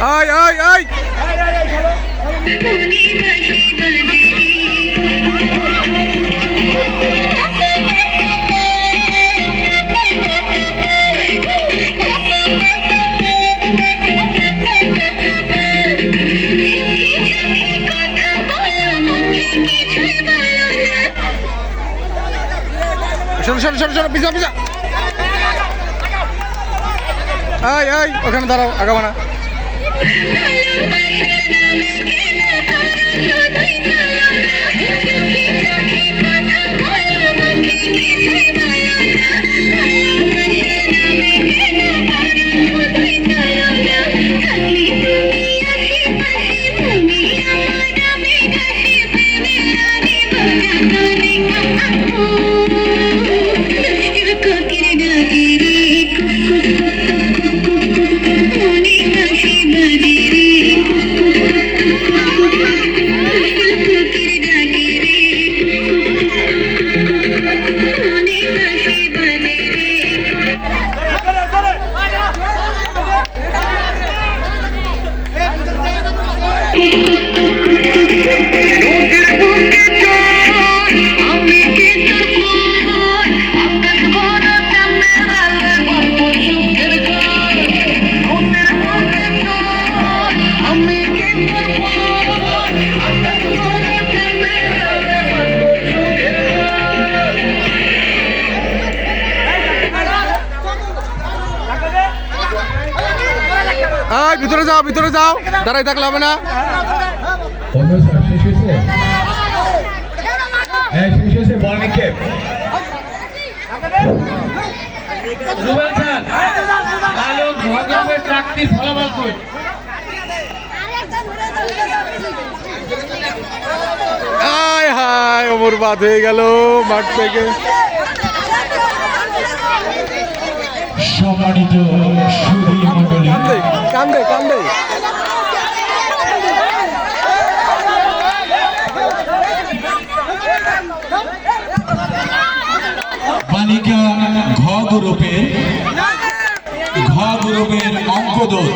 আয় আয় আয় শোনো শোনো শোনো শোনো পিছা পিছা আয় আয় ওখানে দাঁড়াও আগাবো না ভিতরে যাও দাঁড়াই থাকলে হবে না হায় হায় ওমর বাদ হয়ে গেল মাঠ থেকে সম্মানিত সুধী মণ্ডলী কান্দে কান্দে বালিকা ঘ গ্রুপের অঙ্ক দৌড়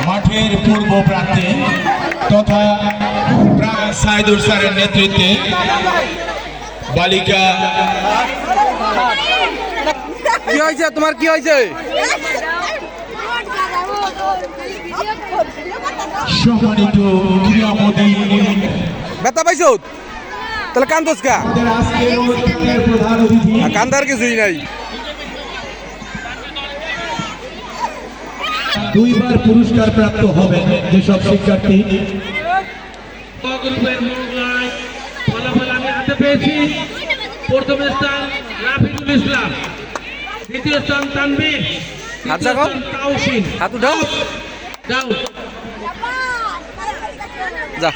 মাঠের পূর্ব প্রান্তে তথা সাইদুর স্যারের নেতৃত্বে বালিকা কি হয়েছে তোমার কি হয়েছে সম্মানিত ক্রীড়ামোদী ব্যথা পাইছো তাহলে কান্দোস কা প্রধান অতিথি কান্দার কিছুই নাই দুইবার পুরস্কার প্রাপ্ত হবেন যেসব শিক্ষার্থী ফলাফল আমি হাতে পেয়েছি। প্রথম স্থান রাফিকুল ইসলাম, দ্বিতীয় স্থান তানভীর, তৃতীয় স্থান তাওসিন। হাত উঠাও যাও যা